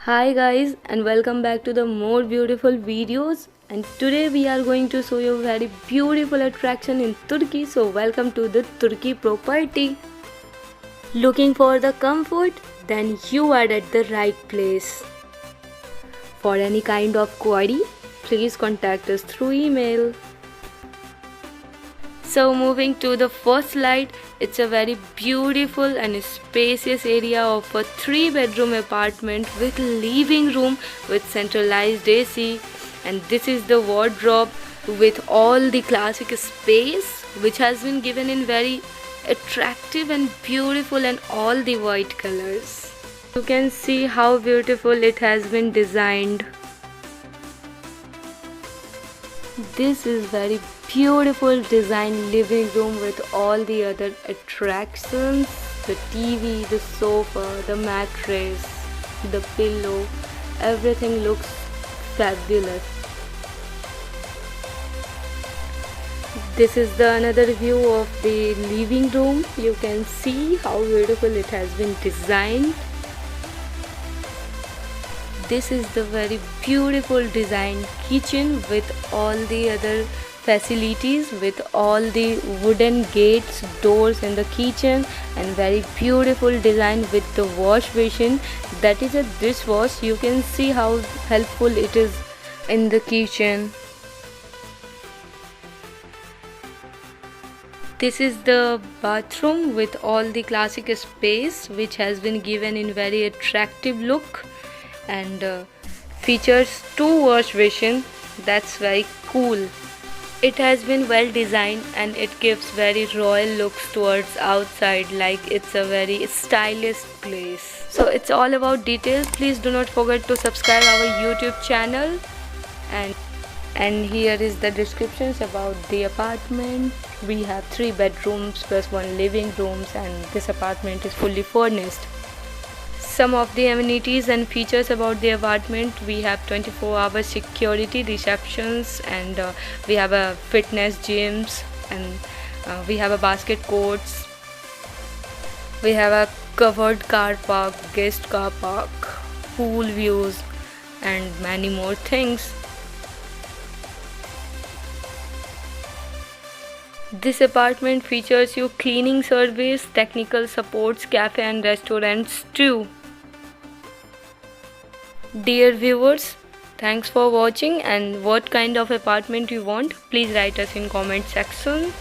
Hi guys, and welcome back to the more beautiful videos, and today we are going to show you a very beautiful attraction in Turkey. So welcome to the Turkey property. Looking for the comfort? Then you are at the right place. For any kind of query, please contact us through email. So moving to the first slide, it's a very beautiful and spacious area of a 3-bedroom apartment with living room with centralized AC, and this is the wardrobe with all the classic space which has been given in very attractive and beautiful and all the white colors. You can see how beautiful it has been designed. This is very beautiful design living room with all the other attractions, the TV, the sofa, the mattress, the pillow, everything looks fabulous. This is the another view of the living room. You can see how beautiful it has been designed. This is the very beautiful designed kitchen with all the other facilities, with all the wooden gates, doors in the kitchen, and very beautiful design with the wash basin that is a dishwash. You can see how helpful it is in the kitchen. This is the bathroom with all the classic space which has been given in very attractive look, and features 2 wash basin. That's very cool. It has been well designed and it gives very royal looks towards outside, like it's a very stylish place. So it's all about details. Please do not forget to subscribe our YouTube channel, and here is the descriptions about the apartment. We have 3 bedrooms plus 1 living rooms, and this apartment is fully furnished. Some of the amenities and features about the apartment: we have 24-hour security, receptions, and we have a fitness gyms, and we have a basket courts. We have a covered car park, guest car park, pool views, and many more things. This apartment features you cleaning service, technical supports, cafe and restaurants too. Dear viewers, thanks for watching, and what kind of apartment you want, please write us in comment section.